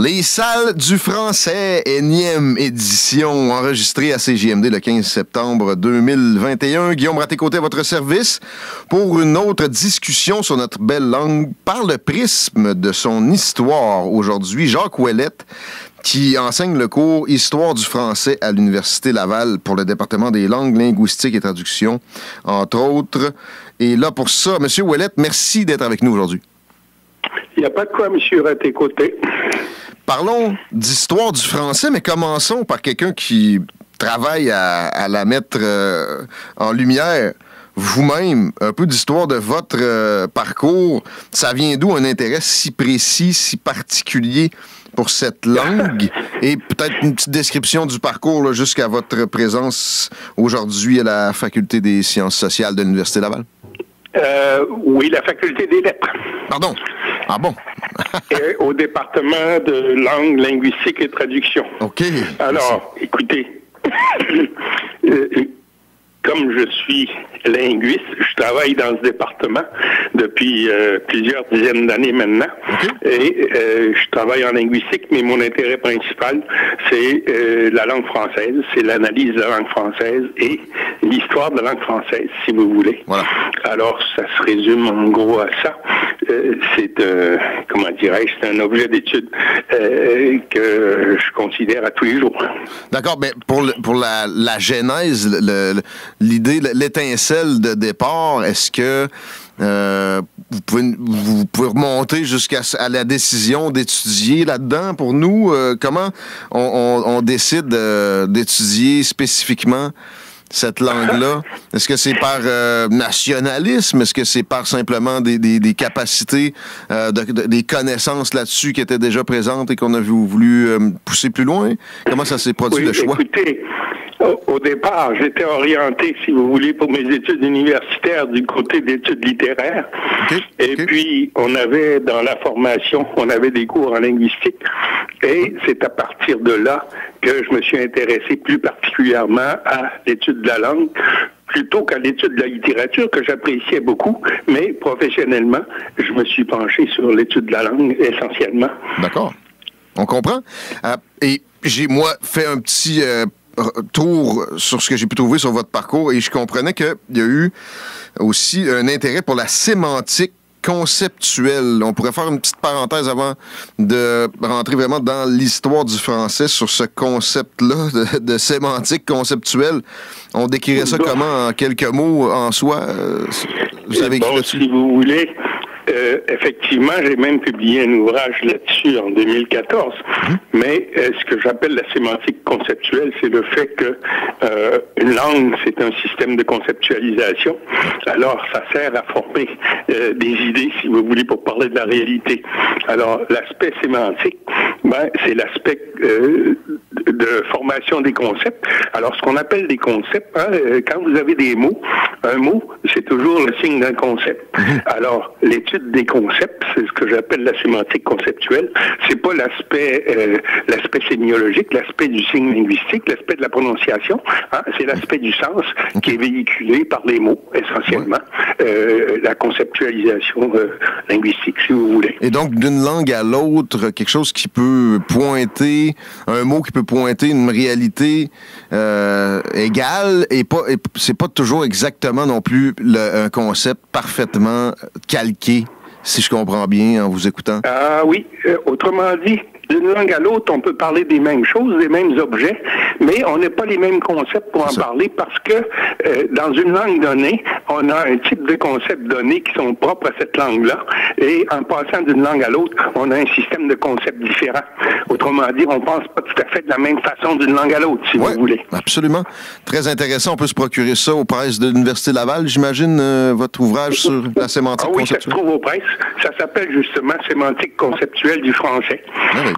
Les salles du français, énième édition, enregistrée à CJMD le 15 septembre 2021. Guillaume Raté-Côté à votre service pour une autre discussion sur notre belle langue par le prisme de son histoire. Aujourd'hui, Jacques Ouellette, qui enseigne le cours Histoire du français à l'Université Laval pour le département des langues, linguistiques et traductions, entre autres. Et là, pour ça, M. Ouellette, merci d'être avec nous aujourd'hui. Il n'y a pas de quoi, M. Raté-Côté. Parlons d'histoire du français, mais commençons par quelqu'un qui travaille à la mettre en lumière. Vous-même, un peu d'histoire de votre parcours. Ça vient d'où un intérêt si précis, si particulier pour cette langue? Et peut-être une petite description du parcours là, jusqu'à votre présence aujourd'hui à la Faculté des sciences sociales de l'Université Laval. Oui, la Faculté des lettres. Pardon? Ah bon? Et au département de langue, linguistique et traduction. OK. Alors, écoutez, comme je suis linguiste, je travaille dans ce département depuis plusieurs dizaines d'années maintenant. Okay. Et je travaille en linguistique, mais mon intérêt principal, c'est la langue française, c'est l'analyse de la langue française et l'histoire de la langue française, si vous voulez. Voilà. Alors, ça se résume en gros à ça. C'est comment dirais-je, c'est un objet d'étude que je considère à tous les jours. D'accord, mais pour la genèse, l'idée, l'étincelle de départ, est-ce que vous pouvez remonter jusqu'à la décision d'étudier là-dedans pour nous? Comment on décide d'étudier spécifiquement cette langue-là? Est-ce que c'est par nationalisme? Est-ce que c'est par simplement des capacités, des connaissances là-dessus qui étaient déjà présentes et qu'on a voulu pousser plus loin? Comment ça s'est produit, le choix? Écoutez, au départ, j'étais orienté, si vous voulez, pour mes études universitaires du côté d'études littéraires. Okay. Et puis, on avait dans la formation, on avait des cours en linguistique. Et c'est à partir de là que je me suis intéressé plus particulièrement à l'étude de la langue, plutôt qu'à l'étude de la littérature, que j'appréciais beaucoup, mais professionnellement, je me suis penché sur l'étude de la langue essentiellement. D'accord. On comprend. Et j'ai, moi, fait un petit tour sur ce que j'ai pu trouver sur votre parcours et je comprenais qu'il y a eu aussi un intérêt pour la sémantique conceptuelle. On pourrait faire une petite parenthèse avant de rentrer vraiment dans l'histoire du français sur ce concept-là de sémantique conceptuelle. On décrirait ça comment en quelques mots en soi? Vous avez écrit là-dessus? Si vous voulez, effectivement, j'ai même publié un ouvrage là-dessus en 2014. Mais ce que j'appelle la sémantique conceptuelle, c'est le fait que une langue, c'est un système de conceptualisation. Alors, ça sert à former des idées, si vous voulez, pour parler de la réalité. Alors, l'aspect sémantique, c'est l'aspect de formation des concepts. Alors, ce qu'on appelle des concepts, quand vous avez des mots, un mot, c'est toujours le signe d'un concept. Alors, l'étude des concepts, c'est ce que j'appelle la sémantique conceptuelle. C'est pas l'aspect sémiologique, l'aspect du signe linguistique, l'aspect de la prononciation. C'est l'aspect du sens qui est véhiculé par les mots, essentiellement. La conceptualisation linguistique, si vous voulez. Et donc, d'une langue à l'autre, quelque chose qui peut pointer, un mot qui peut pointer une réalité égale, et c'est pas toujours exactement non plus un concept parfaitement calqué, si je comprends bien en vous écoutant. Ah oui, autrement dit, d'une langue à l'autre, on peut parler des mêmes choses, des mêmes objets, mais on n'a pas les mêmes concepts pour en parler parce que dans une langue donnée, on a un type de concepts donnés qui sont propres à cette langue-là, et en passant d'une langue à l'autre, on a un système de concepts différents. Autrement dit, on pense pas tout à fait de la même façon d'une langue à l'autre, si vous voulez. Absolument. Très intéressant. On peut se procurer ça aux presses de l'Université Laval, j'imagine, votre ouvrage sur la sémantique conceptuelle. Oui, ça se trouve aux presses. Ça s'appelle justement sémantique conceptuelle du français.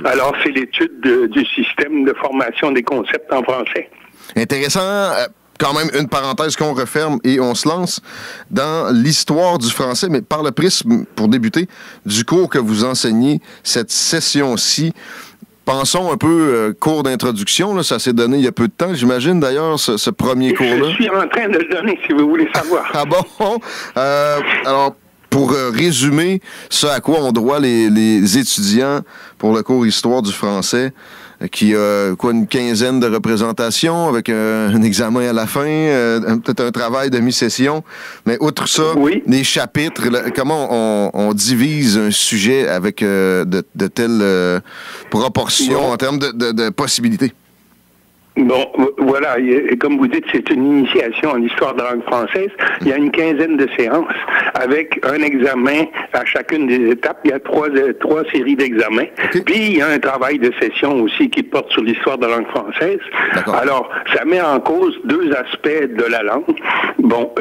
Alors, c'est l'étude du système de formation des concepts en français. Intéressant. Quand même, une parenthèse qu'on referme et on se lance dans l'histoire du français, mais par le prisme, pour débuter, du cours que vous enseignez cette session-ci. Pensons un peu cours d'introduction, là, ça s'est donné il y a peu de temps, j'imagine d'ailleurs, ce premier cours-là. Je suis en train de le donner, si vous voulez savoir. Ah bon? Alors, pour résumer ce à quoi ont droit les étudiants pour le cours Histoire du français, qui a une quinzaine de représentations avec un examen à la fin, peut-être un travail de mi-session. Mais outre ça, les chapitres, comment on divise un sujet avec de telles proportions en termes de possibilités? Bon, voilà, et comme vous dites, c'est une initiation en histoire de la langue française. Il y a une quinzaine de séances avec un examen à chacune des étapes. Il y a trois séries d'examens. Okay. Puis, il y a un travail de session aussi qui porte sur l'histoire de la langue française. Alors, ça met en cause deux aspects de la langue. Bon,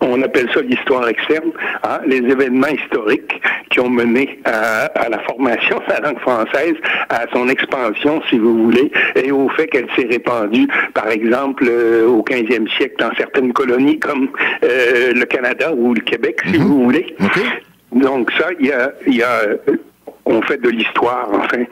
on appelle ça l'histoire externe, hein, les événements historiques qui ont mené à la formation de la langue française, à son expansion, si vous voulez, et au fait qu'elle s'est répandue, par exemple, au 15e siècle dans certaines colonies comme le Canada ou le Québec, si vous voulez. Okay. Donc ça, on fait de l'histoire, enfin,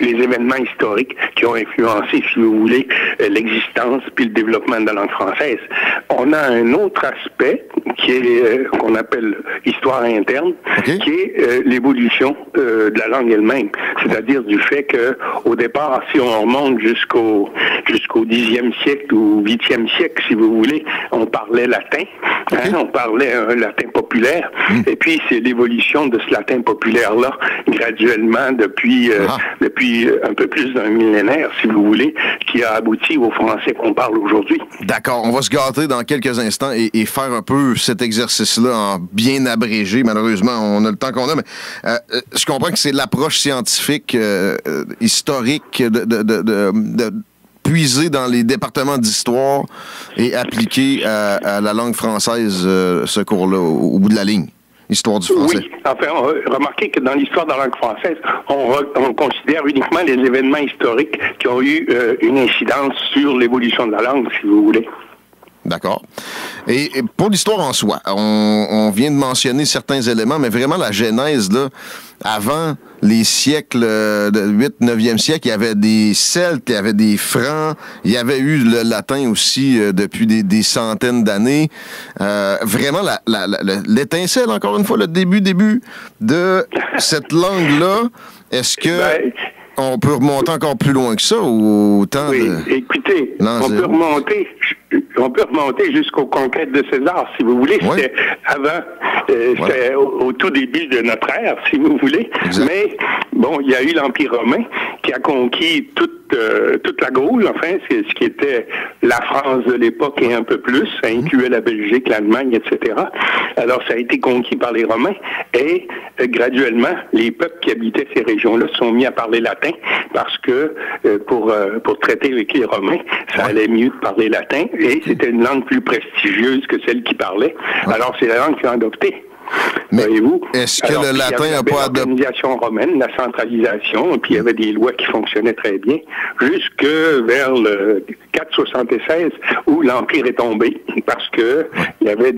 les événements historiques qui ont influencé, si vous voulez, l'existence puis le développement de la langue française. On a un autre aspect qui est qu'on appelle histoire interne, qui est l'évolution de la langue elle-même. C'est-à-dire du fait que au départ, si on remonte jusqu'au 10e siècle ou 8e siècle, si vous voulez, on parlait latin, on parlait un latin populaire, et puis c'est l'évolution de ce latin populaire-là, graduellement, depuis un peu plus d'un millénaire, si vous voulez, qui a abouti au français qu'on parle aujourd'hui. D'accord. On va se gâter dans quelques instants et faire un peu cet exercice-là en bien abrégé. Malheureusement, on a le temps qu'on a, mais je comprends que c'est l'approche scientifique, historique de puiser dans les départements d'histoire et appliquer à la langue française ce cours-là au bout de la ligne. Histoire du français. Oui, enfin, remarquez que dans l'histoire de la langue française, on considère uniquement les événements historiques qui ont eu une incidence sur l'évolution de la langue, si vous voulez. D'accord. Et pour l'histoire en soi, on vient de mentionner certains éléments, mais vraiment la genèse, là, avant les siècles de 8e, 9e siècle, il y avait des Celtes, il y avait des Francs, il y avait eu le latin aussi depuis des centaines d'années. Vraiment, l'étincelle, encore une fois, le début de cette langue-là, est-ce que on peut remonter encore plus loin que ça ou autant écoutez, on peut remonter jusqu'aux conquêtes de César, si vous voulez. C'était avant, c'était au tout début de notre ère, si vous voulez. Exact. Mais, bon, il y a eu l'Empire romain qui a conquis toute la Gaule, enfin, c'est ce qui était la France de l'époque et un peu plus. Ça incluait la Belgique, l'Allemagne, etc. Alors, ça a été conquis par les Romains et graduellement, les peuples qui habitaient ces régions-là se sont mis à parler latin parce que pour traiter avec les Romains, ça allait mieux de parler latin et c'était une langue plus prestigieuse que celle qui parlait. Alors, c'est la langue qu'ils ont adoptée. Mais est-ce que le latin n'a pas adopté l'organisation romaine, la centralisation, puis il y avait des lois qui fonctionnaient très bien, jusque vers le 476 où l'Empire est tombé, parce que il y avait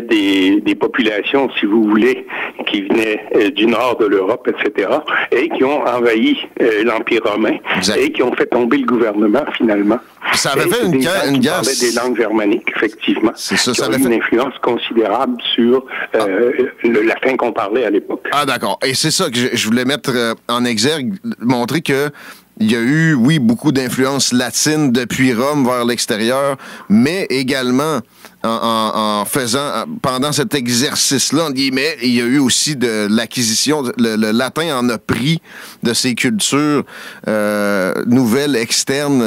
des populations, si vous voulez, qui venaient du nord de l'Europe, etc., et qui ont envahi l'Empire romain et qui ont fait tomber le gouvernement finalement. Ça avait fait une guerre. Des langues germaniques, effectivement. C'est ça, ça avait fait une influence considérable sur le latin qu'on parlait à l'époque. Ah, d'accord. Et c'est ça que je voulais mettre en exergue, montrer que il y a eu, oui, beaucoup d'influence latine depuis Rome vers l'extérieur, mais également en faisant, pendant cet exercice-là, entre guillemets, il y a eu aussi de l'acquisition, le latin en a pris de ces cultures nouvelles, externes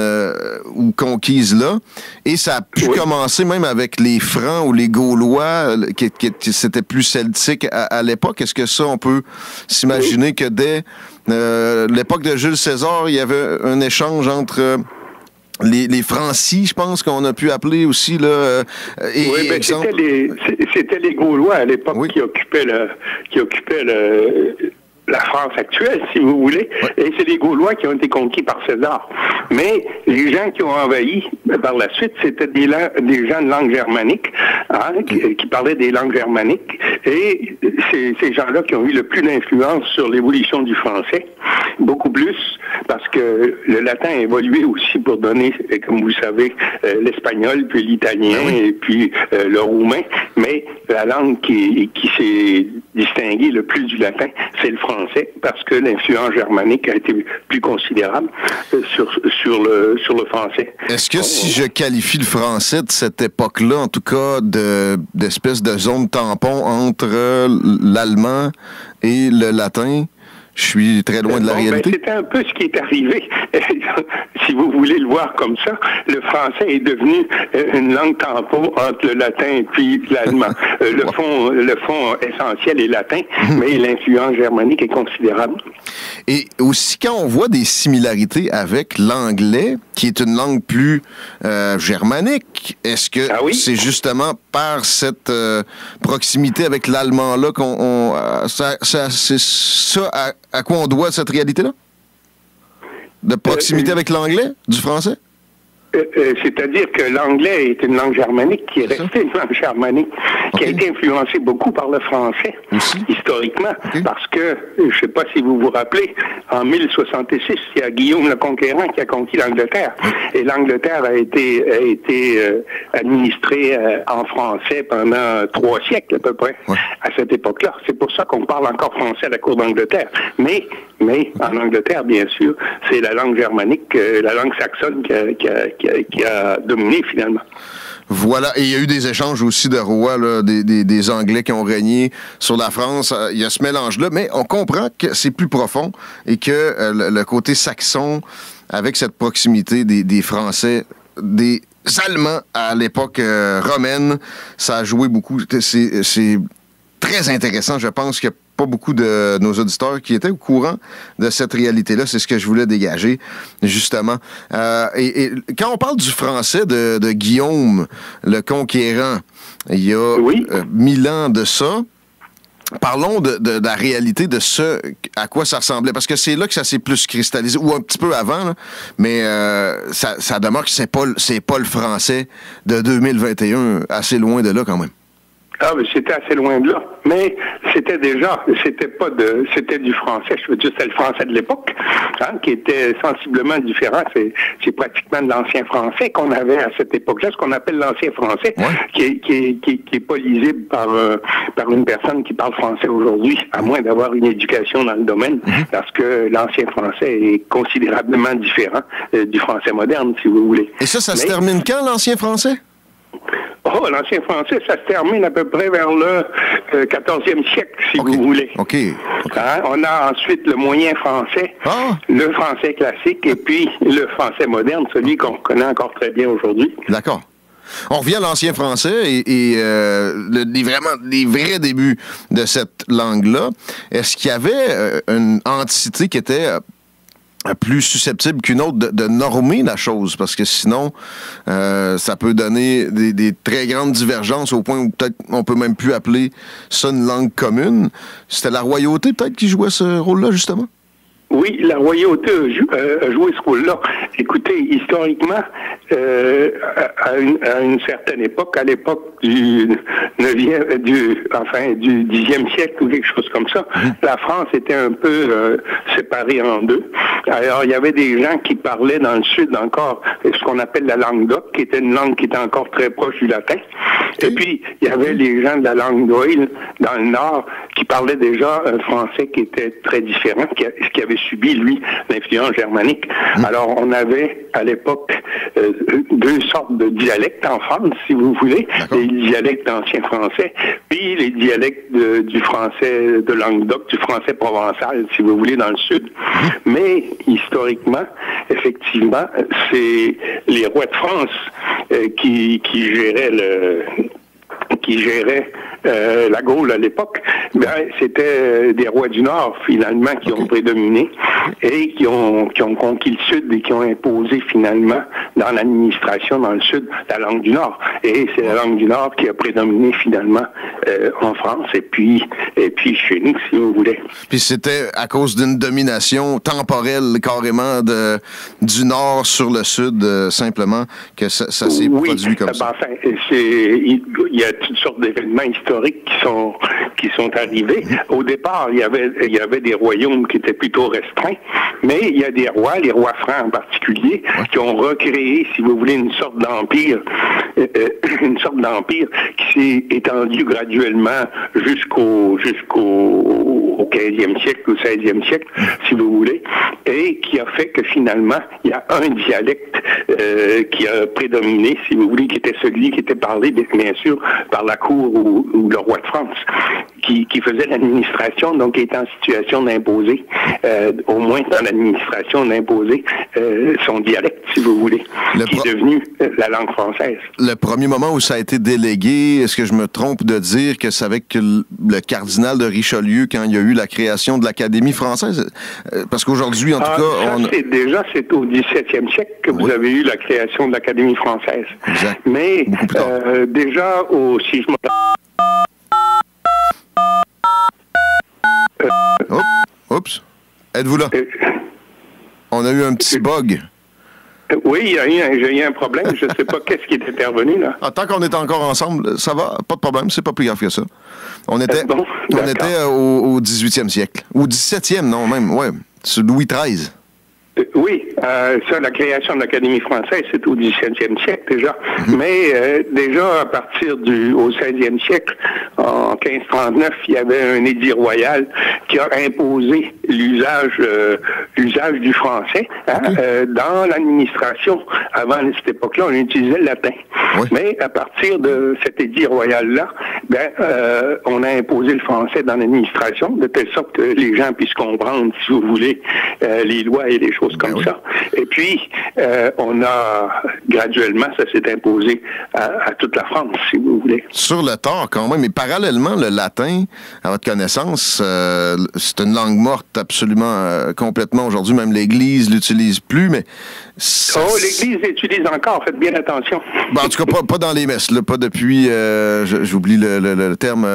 ou conquises là, et ça a pu commencer même avec les Francs ou les Gaulois, qui c'était plus celtique à l'époque. Est-ce que ça, on peut s'imaginer que dès l'époque de Jules César, il y avait un échange entre les Francis, je pense qu'on a pu appeler aussi là. C'était les Gaulois à l'époque qui occupaient la France actuelle, si vous voulez, et c'est les Gaulois qui ont été conquis par César. Mais les gens qui ont envahi par la suite, c'était des gens de langue germanique, qui parlaient des langues germaniques, et c'est ces gens-là qui ont eu le plus d'influence sur l'évolution du français, beaucoup plus, parce que le latin a évolué aussi pour donner, comme vous savez, l'espagnol, puis l'italien, et puis le roumain, mais la langue qui s'est distinguée le plus du latin, c'est le français, parce que l'influence germanique a été plus considérable sur le français. Est-ce que si je qualifie le français de cette époque-là, en tout cas, d'espèce de zone tampon entre l'allemand et le latin, je suis très loin de la réalité? C'était un peu ce qui est arrivé. Si vous voulez le voir comme ça, le français est devenu une langue tampon entre le latin et puis l'allemand. Le fond essentiel est latin, mais l'influence germanique est considérable. Et aussi, quand on voit des similarités avec l'anglais, qui est une langue plus germanique, est-ce que c'est justement par cette proximité avec l'allemand-là c'est ça à quoi on doit cette réalité-là? De proximité avec l'anglais, du français? C'est-à-dire que l'anglais est une langue germanique qui est restée une langue germanique, qui a été influencée beaucoup par le français, historiquement, parce que, je ne sais pas si vous vous rappelez, en 1066, il y a Guillaume le Conquérant qui a conquis l'Angleterre, et l'Angleterre a été administrée en français pendant 3 siècles à peu près, à cette époque-là. C'est pour ça qu'on parle encore français à la cour d'Angleterre. Mais en Angleterre, bien sûr, c'est la langue germanique, la langue saxonne qui a dominé finalement. Voilà, et il y a eu des échanges aussi de rois, là, des Anglais qui ont régné sur la France. Il y a ce mélange-là, mais on comprend que c'est plus profond et que le côté saxon, avec cette proximité des Français, des Allemands à l'époque romaine, ça a joué beaucoup. C'est très intéressant. Je pense qu'il y a pas beaucoup de nos auditeurs qui étaient au courant de cette réalité-là. C'est ce que je voulais dégager, justement. Et quand on parle du français de Guillaume le Conquérant, il y a 1000 ans de ça, parlons de la réalité de ce à quoi ça ressemblait, parce que c'est là que ça s'est plus cristallisé, ou un petit peu avant, là, mais ça demeure que c'est pas le français de 2021, assez loin de là quand même. Ah, mais c'était assez loin de là. Mais c'était du français, je veux dire, c'était le français de l'époque, qui était sensiblement différent. C'est pratiquement de l'ancien français qu'on avait à cette époque-là, ce qu'on appelle l'ancien français, qui est pas lisible par une personne qui parle français aujourd'hui, à moins d'avoir une éducation dans le domaine, parce que l'ancien français est considérablement différent du français moderne, si vous voulez. Et ça se termine quand, l'ancien français? Oh, l'ancien français, ça se termine à peu près vers le 14e siècle, si vous voulez. OK. On a ensuite le moyen français, le français classique, et puis le français moderne, celui qu'on connaît encore très bien aujourd'hui. D'accord. On revient à l'ancien français et les vrais débuts de cette langue-là. Est-ce qu'il y avait une entité qui était plus susceptible qu'une autre de normer la chose, parce que sinon, ça peut donner des très grandes divergences au point où peut-être on peut même plus appeler ça une langue commune. C'était la royauté peut-être qui jouait ce rôle-là, justement? Oui, la royauté a joué ce rôle-là. Écoutez, historiquement, à une certaine époque, à l'époque du 10e siècle ou quelque chose comme ça, la France était un peu séparée en deux. Alors, il y avait des gens qui parlaient dans le sud encore ce qu'on appelle la langue d'oc, qui était une langue qui était encore très proche du latin. Et puis, il y avait les gens de la langue d'oïl dans le nord qui parlaient déjà un français qui était très différent, qui avait subi, lui, l'influence germanique. Alors, on avait, à l'époque, 2 sortes de dialectes en France, si vous voulez. Les dialectes d'ancien français, puis les dialectes du français de Languedoc, du français provençal, si vous voulez, dans le sud. Mais, historiquement, effectivement, c'est les rois de France qui géraient la Gaule à l'époque, ben, c'était des rois du Nord, finalement, qui ont prédominé et qui ont conquis le Sud et qui ont imposé, finalement, dans l'administration, dans le Sud, la langue du Nord. Et c'est la langue du Nord qui a prédominé, finalement, en France et puis chez nous, si vous voulez. Puis c'était à cause d'une domination temporelle, carrément, du Nord sur le Sud, simplement, que ça s'est produit comme ça. Enfin, il y a toutes sortes d'événements historiques qui sont arrivés. Au départ, il y avait des royaumes qui étaient plutôt restreints, mais il y a des rois, les rois francs en particulier, qui ont recréé, si vous voulez, une sorte d'empire qui s'est étendu graduellement jusqu'au 15e siècle, au 16e siècle, si vous voulez, et qui a fait que finalement, il y a un dialecte qui a prédominé, si vous voulez, qui était celui qui était parlé, bien sûr, par la cour ou le roi de France, qui faisait l'administration, donc qui était en situation d'imposer, au moins dans l'administration, d'imposer son dialecte, si vous voulez, qui est devenu la langue française. Le premier moment où ça a été délégué, est-ce que je me trompe de dire que c'est avec le cardinal de Richelieu quand il y a eu la création de l'Académie française? Parce qu'aujourd'hui, en tout cas... C'est au 17e siècle que vous avez eu la création de l'Académie française. Exact. Mais déjà, si je me... Oups. Êtes-vous là? On a eu un petit bug. Oui, j'ai eu un problème. Je ne sais pas qu'est-ce qui est intervenu, là. Tant qu'on est encore ensemble, ça va, pas de problème, c'est pas plus grave que ça. On était au 18e siècle. Ou 17e, non, même, ouais. C'est Louis XIII. Oui, la création de l'Académie française, c'est au 17e siècle déjà. Mais déjà, à partir au 16e siècle, en 1539, il y avait un édit royal qui a imposé l'usage du français dans l'administration. Avant cette époque-là, on utilisait le latin. Oui. Mais à partir de cet édit royal-là, on a imposé le français dans l'administration, de telle sorte que les gens puissent comprendre, si vous voulez, les lois et les choses comme ça. Et puis, on a graduellement, ça s'est imposé à toute la France, si vous voulez. Sur le tard, quand même, et parallèlement, le latin, à votre connaissance, c'est une langue morte absolument, complètement aujourd'hui. Même l'Église l'utilise plus, mais... l'Église l'utilise encore, faites bien attention. En tout cas, pas dans les messes, là, pas depuis, j'oublie le terme,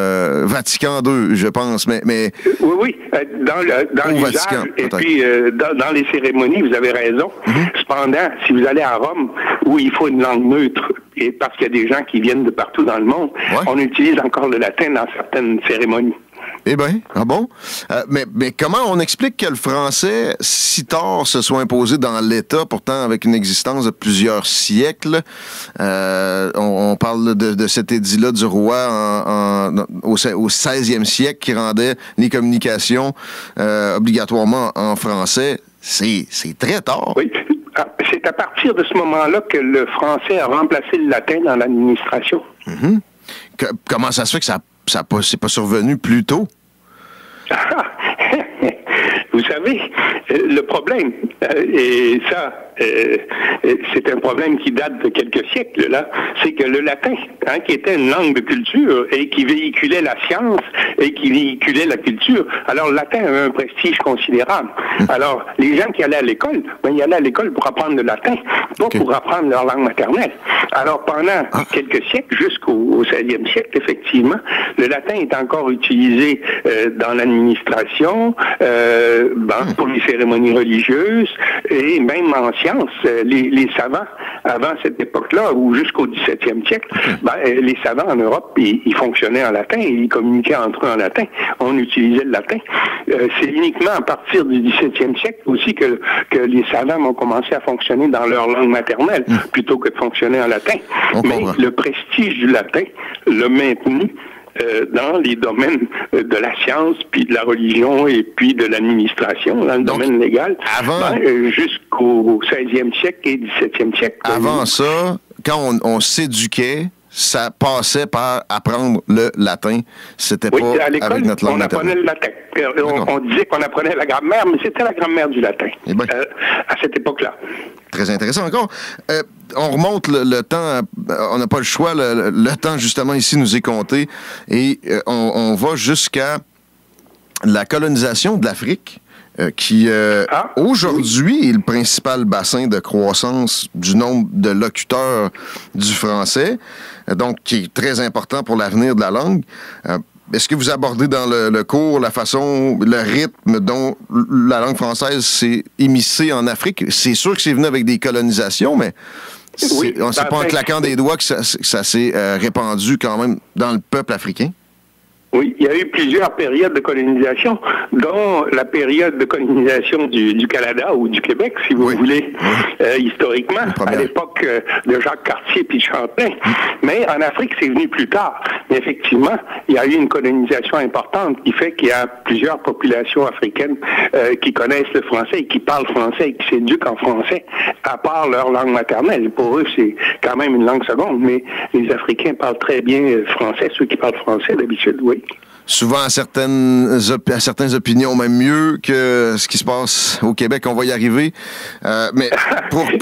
Vatican II, je pense, mais... Oui, dans l'usage, Vatican, et puis dans les cérémonies, vous avez raison. Cependant, si vous allez à Rome, où il faut une langue neutre, et parce qu'il y a des gens qui viennent de partout dans le monde, on utilise encore le latin dans certaines cérémonies. Eh bien, ah bon? Mais comment on explique que le français, si tard, se soit imposé dans l'État, pourtant avec une existence de plusieurs siècles? On parle de cet édit-là du roi au 16e siècle qui rendait les communications obligatoirement en français. C'est très tard. Oui. C'est à partir de ce moment-là que le français a remplacé le latin dans l'administration. Comment ça se fait que c'est pas survenu plus tôt? Vous savez, le problème, et ça, c'est un problème qui date de quelques siècles, là, c'est que le latin, qui était une langue de culture et qui véhiculait la science et qui véhiculait la culture, alors le latin avait un prestige considérable. Alors, les gens qui allaient à l'école, ils allaient à l'école pour apprendre le latin, pas pour apprendre leur langue maternelle. Alors, pendant quelques siècles, jusqu'au 16e siècle, effectivement, le latin est encore utilisé dans l'administration, pour les cérémonies religieuses et même en sciences. Les savants, avant cette époque-là, ou jusqu'au 17e siècle, les savants en Europe, ils fonctionnaient en latin et ils communiquaient entre eux en latin. On utilisait le latin. C'est uniquement à partir du 17e siècle aussi que les savants ont commencé à fonctionner dans leur langue maternelle plutôt que de fonctionner en latin. Mais le prestige du latin l'a maintenu dans les domaines de la science, puis de la religion et puis de l'administration, dans le domaine légal, jusqu'au 16e siècle et 17e siècle. Avant ça, quand on s'éduquait, ça passait par apprendre le latin. C'était pas avec notre langue maternelle. On apprenait le latin. On disait qu'on apprenait la grammaire, mais c'était la grammaire du latin à cette époque-là. Très intéressant encore. on remonte le temps, on n'a pas le choix, le temps justement ici nous est compté, et on va jusqu'à la colonisation de l'Afrique, qui aujourd'hui est le principal bassin de croissance du nombre de locuteurs du français, donc qui est très important pour l'avenir de la langue. Est-ce que vous abordez dans le cours la façon, le rythme dont la langue française s'est immiscée en Afrique? C'est sûr que c'est venu avec des colonisations, mais on ne sait pas en claquant des doigts que ça s'est répandu quand même dans le peuple africain? Oui, il y a eu plusieurs périodes de colonisation, dont la période de colonisation du Canada ou du Québec, si vous voulez, historiquement, à l'époque de Jacques Cartier puis Champlain. Mais en Afrique, c'est venu plus tard. Mais effectivement, il y a eu une colonisation importante qui fait qu'il y a plusieurs populations africaines qui connaissent le français et qui parlent français et qui s'éduquent en français, à part leur langue maternelle. Pour eux, c'est quand même une langue seconde, mais les Africains parlent très bien français, ceux qui parlent français d'habitude, oui. Souvent, à certaines opinions, même mieux que ce qui se passe au Québec. On va y arriver. Mais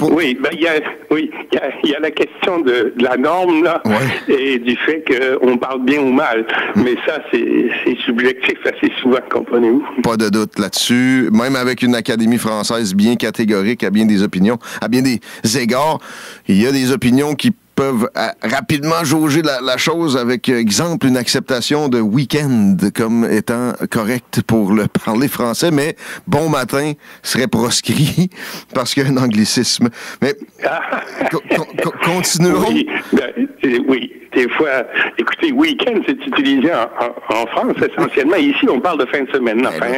Oui, il y a la question de la norme, là, et du fait qu'on parle bien ou mal. Mais ça, c'est subjectif assez souvent, comprenez-vous. Pas de doute là-dessus. Même avec une Académie française bien catégorique à bien des opinions, à bien des égards, il y a des opinions qui peuvent rapidement jauger la chose avec, exemple, une acceptation de week-end comme étant correct pour le parler français, mais bon matin serait proscrit parce qu'il y a un anglicisme. Mais continuons. Oui, des fois, écoutez, week-end, c'est utilisé en France essentiellement. Ici, on parle de fin de semaine. Enfin,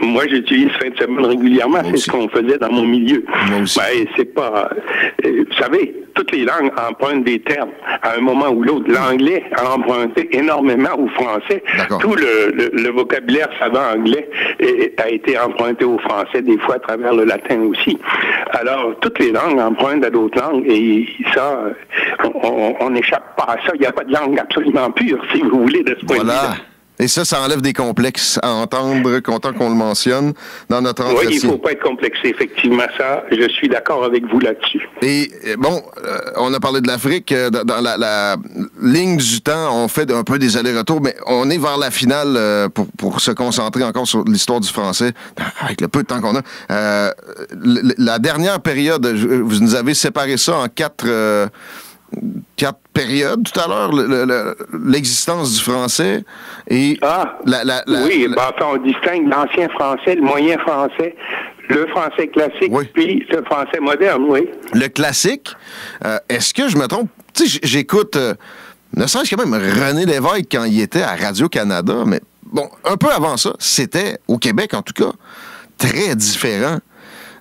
moi, j'utilise fin de semaine régulièrement. C'est ce qu'on faisait dans mon milieu. Moi aussi. C'est pas... vous savez, toutes les langues empruntent des termes à un moment ou l'autre. L'anglais a emprunté énormément au français. Tout le vocabulaire savant anglais a été emprunté au français, des fois à travers le latin aussi. Alors, toutes les langues empruntent à d'autres langues et ça, on n'échappe pas à ça. Il n'y a pas de langue absolument pure, si vous voulez, de ce point de vue-là. Et ça enlève des complexes à entendre, content qu'on le mentionne dans notre entretien. Oui, il ne faut pas être complexé, effectivement, ça. Je suis d'accord avec vous là-dessus. Et bon, on a parlé de l'Afrique. Dans la ligne du temps, on fait un peu des allers-retours, mais on est vers la finale pour se concentrer encore sur l'histoire du français, avec le peu de temps qu'on a. La dernière période, vous nous avez séparé ça en quatre périodes tout à l'heure, l'existence du français et on distingue l'ancien français, le moyen français, le français classique, puis le français moderne, oui. Le classique, est-ce que je me trompe? Tu sais, j'écoute, ne serait-ce que même René Lévesque quand il était à Radio-Canada, mais bon, un peu avant ça, c'était, au Québec en tout cas, très différent.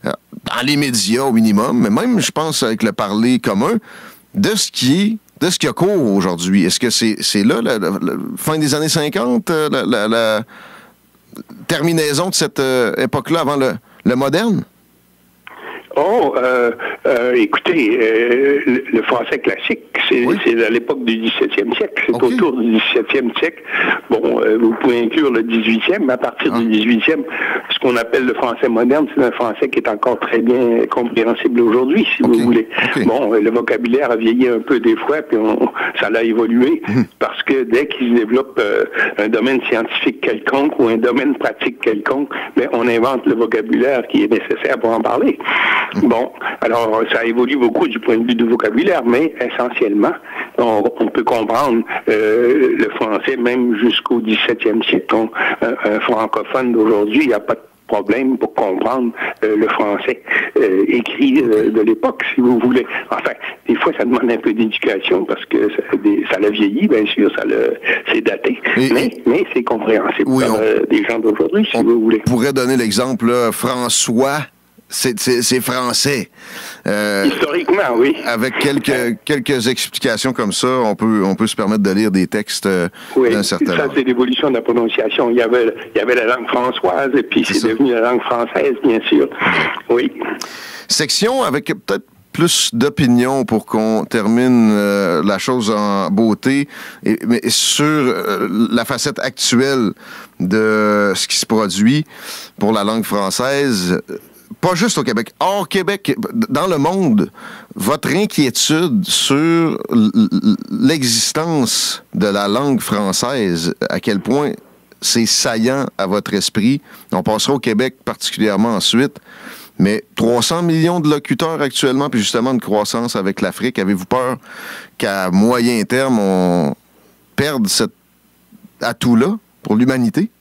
Dans les médias au minimum, mais même, je pense, avec le parler commun, de ce qui a cours aujourd'hui. Est-ce que c'est là, la fin des années 50, la terminaison de cette époque-là avant le moderne? Écoutez, le français classique, c'est à l'époque du 17e siècle. C'est autour du 17e siècle. Bon, vous pouvez inclure le 18e, mais à partir du 18e, ce qu'on appelle le français moderne, c'est un français qui est encore très bien compréhensible aujourd'hui, si vous voulez. Bon, le vocabulaire a vieilli un peu des fois, puis ça l'a évolué, parce que dès qu'il se développe un domaine scientifique quelconque ou un domaine pratique quelconque, ben, on invente le vocabulaire qui est nécessaire pour en parler. Bon, alors ça évolue beaucoup du point de vue du vocabulaire, mais essentiellement, on peut comprendre le français même jusqu'au 17e siècle. Un francophone d'aujourd'hui, il n'y a pas de problème pour comprendre le français écrit de l'époque, si vous voulez. Enfin, des fois, ça demande un peu d'éducation parce que ça l'a vieilli, bien sûr, c'est daté, mais c'est compréhensible par des gens d'aujourd'hui, si vous voulez. On pourrait donner l'exemple, là, François. C'est français. Historiquement, oui. Avec quelques explications comme ça, on peut se permettre de lire des textes d'un certain âge. Ça, c'est l'évolution de la prononciation. Il y avait la langue françoise, et puis c'est devenu la langue française, bien sûr. Oui. Section avec peut-être plus d'opinion pour qu'on termine la chose en beauté, mais sur la facette actuelle de ce qui se produit pour la langue française. pas juste au Québec, hors Québec, dans le monde, votre inquiétude sur l'existence de la langue française, à quel point c'est saillant à votre esprit. On passera au Québec particulièrement ensuite. Mais 300 millions de locuteurs actuellement, puis justement une croissance avec l'Afrique. Avez-vous peur qu'à moyen terme, on perde cet atout-là pour l'humanité?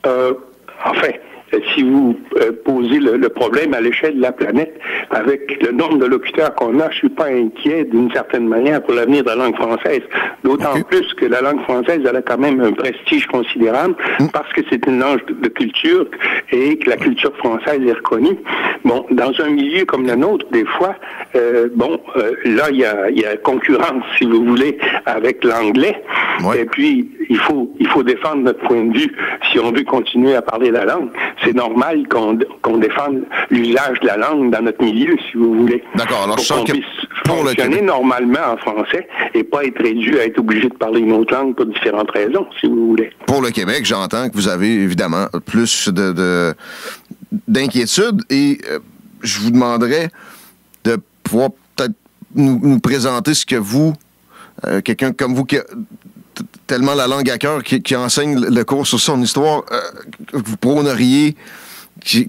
Enfin, si vous posez le problème à l'échelle de la planète, avec le nombre de locuteurs qu'on a, je suis pas inquiet d'une certaine manière pour l'avenir de la langue française. D'autant plus que la langue française, elle a quand même un prestige considérable parce que c'est une langue de culture et que la culture française est reconnue. Bon, dans un milieu comme le nôtre, des fois, là, il y a concurrence, si vous voulez, avec l'anglais. Ouais. Et puis, il faut défendre notre point de vue si on veut continuer à parler la langue. C'est normal qu'on défende l'usage de la langue dans notre milieu, si vous voulez. D'accord. Alors, pour qu'on puisse fonctionner normalement en français et pas être réduit à être obligé de parler une autre langue pour différentes raisons, si vous voulez. Pour le Québec, j'entends que vous avez évidemment plus d'inquiétude et je vous demanderais de pouvoir peut-être nous présenter ce que vous, quelqu'un comme vous qui a tellement la langue à cœur, qui enseigne le cours sur son histoire, vous prôneriez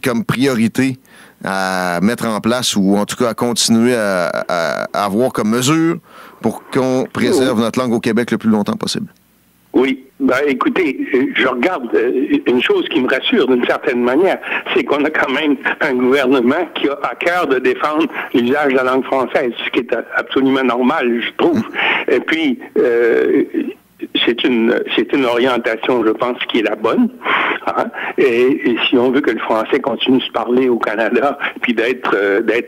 comme priorité à mettre en place ou en tout cas à continuer à avoir comme mesure pour qu'on préserve notre langue au Québec le plus longtemps possible? Oui. Ben, écoutez, je regarde une chose qui me rassure d'une certaine manière, c'est qu'on a quand même un gouvernement qui a à cœur de défendre l'usage de la langue française, ce qui est absolument normal, je trouve. Et puis, c'est une orientation, je pense, qui est la bonne. Hein? Et si on veut que le français continue de se parler au Canada, puis d'être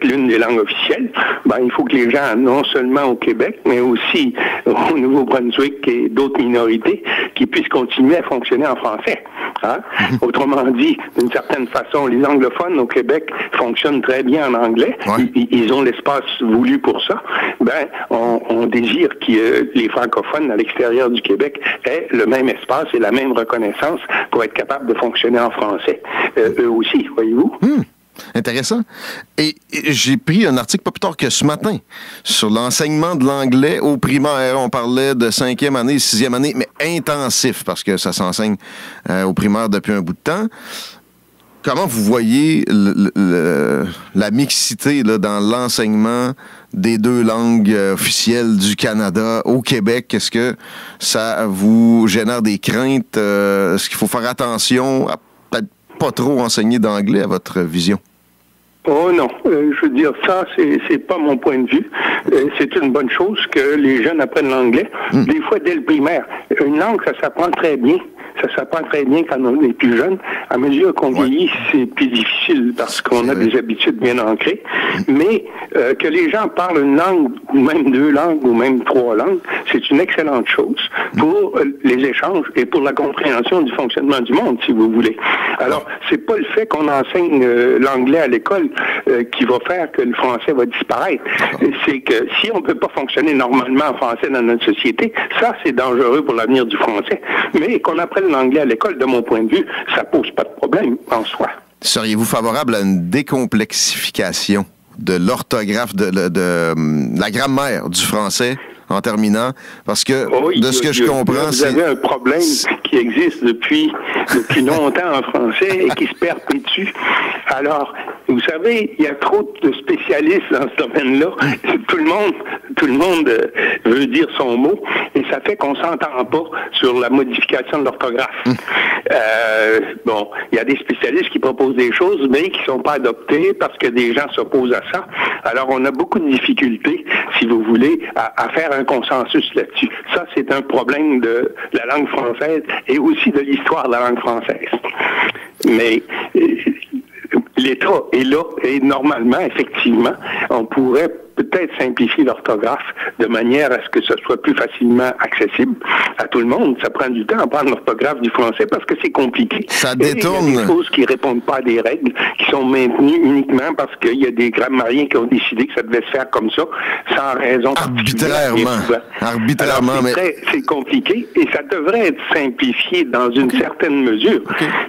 l'une des langues officielles, ben il faut que les gens, non seulement au Québec, mais aussi au Nouveau-Brunswick et d'autres minorités, qui puissent continuer à fonctionner en français. Hein? Autrement dit, d'une certaine façon, les anglophones au Québec fonctionnent très bien en anglais. Ouais. Ils ont l'espace voulu pour ça. Ben, on désire que les francophones à l'extérieur du Québec aient le même espace et la même reconnaissance pour être capables de fonctionner en français. Eux aussi, voyez-vous. Intéressant. Et j'ai pris un article pas plus tard que ce matin sur l'enseignement de l'anglais au primaire. On parlait de 5e année, 6e année, mais intensif parce que ça s'enseigne au primaire depuis un bout de temps. Comment vous voyez la mixité là, dans l'enseignement des deux langues officielles du Canada au Québec? Est-ce que ça vous génère des craintes? Est-ce qu'il faut faire attention à peut-être pas trop enseigner d'anglais à votre vision? Oh non, je veux dire, ça, c'est pas mon point de vue. C'est une bonne chose que les jeunes apprennent l'anglais. Des fois, dès le primaire. Une langue, ça s'apprend très bien. Ça s'apprend très bien quand on est plus jeune. À mesure qu'on vieillit, c'est plus difficile parce qu'on a des habitudes bien ancrées. Mais que les gens parlent une langue, ou même deux langues, ou même trois langues, c'est une excellente chose pour les échanges et pour la compréhension du fonctionnement du monde, si vous voulez. Alors, c'est pas le fait qu'on enseigne l'anglais à l'école qui va faire que le français va disparaître. C'est que si on peut pas fonctionner normalement en français dans notre société, ça, c'est dangereux pour l'avenir du français. Mais qu'on apprenne l'anglais à l'école, de mon point de vue, ça pose pas de problème en soi. Seriez-vous favorable à une décomplexification de l'orthographe, de la grammaire du français en terminant? Parce que de ce que je comprends, vous avez un problème qui existe depuis longtemps en français et qui se perpétue. Alors, vous savez, il y a trop de spécialistes dans ce domaine-là. Tout le monde veut dire son mot et ça fait qu'on s'entend pas sur la modification de l'orthographe. Il y a des spécialistes qui proposent des choses, mais qui sont pas adoptées parce que des gens s'opposent à ça. Alors, on a beaucoup de difficultés, si vous voulez, à faire un consensus là-dessus. Ça, c'est un problème de la langue française et aussi de l'histoire de la langue française. Mais l'État est là et normalement, effectivement, on pourrait peut-être simplifier l'orthographe de manière à ce que ce soit plus facilement accessible à tout le monde. Ça prend du temps à apprendre l'orthographe du français parce que c'est compliqué. Ça détourne. Il y a des choses qui répondent pas à des règles, qui sont maintenues uniquement parce qu'il y a des grammariens qui ont décidé que ça devait se faire comme ça, sans raison particulière. Arbitrairement. Alors, c'est compliqué et ça devrait être simplifié dans une certaine mesure.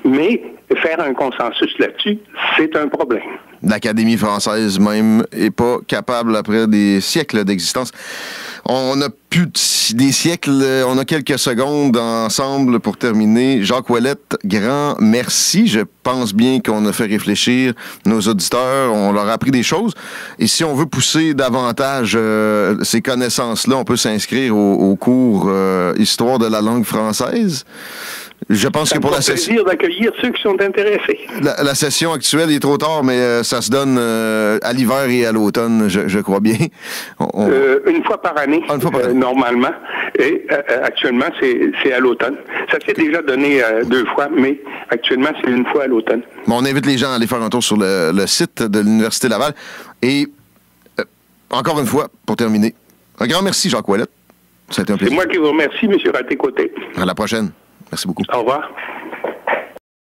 Mais faire un consensus là-dessus, c'est un problème. L'Académie française même est pas capable, après des siècles d'existence. On a plus des siècles, on a quelques secondes ensemble pour terminer. Jacques Ouellette, grand merci. Je pense bien qu'on a fait réfléchir nos auditeurs, on leur a appris des choses. Et si on veut pousser davantage ces connaissances-là, on peut s'inscrire au cours Histoire de la langue française. Je pense que pour la session... plaisir d'accueillir ceux qui sont intéressés. La session actuelle est trop tard, mais ça se donne à l'hiver et à l'automne, je crois bien. Une fois par année, normalement. Et actuellement, c'est à l'automne. Ça s'est déjà donné 2 fois, mais actuellement, c'est 1 fois à l'automne. Bon, on invite les gens à aller faire un tour sur le site de l'Université Laval. Et encore une fois, pour terminer, un grand merci, Jacques Ouellette. Ça a été un plaisir. C'est moi qui vous remercie, M. Raté-Côté. À la prochaine. Merci beaucoup. Au revoir.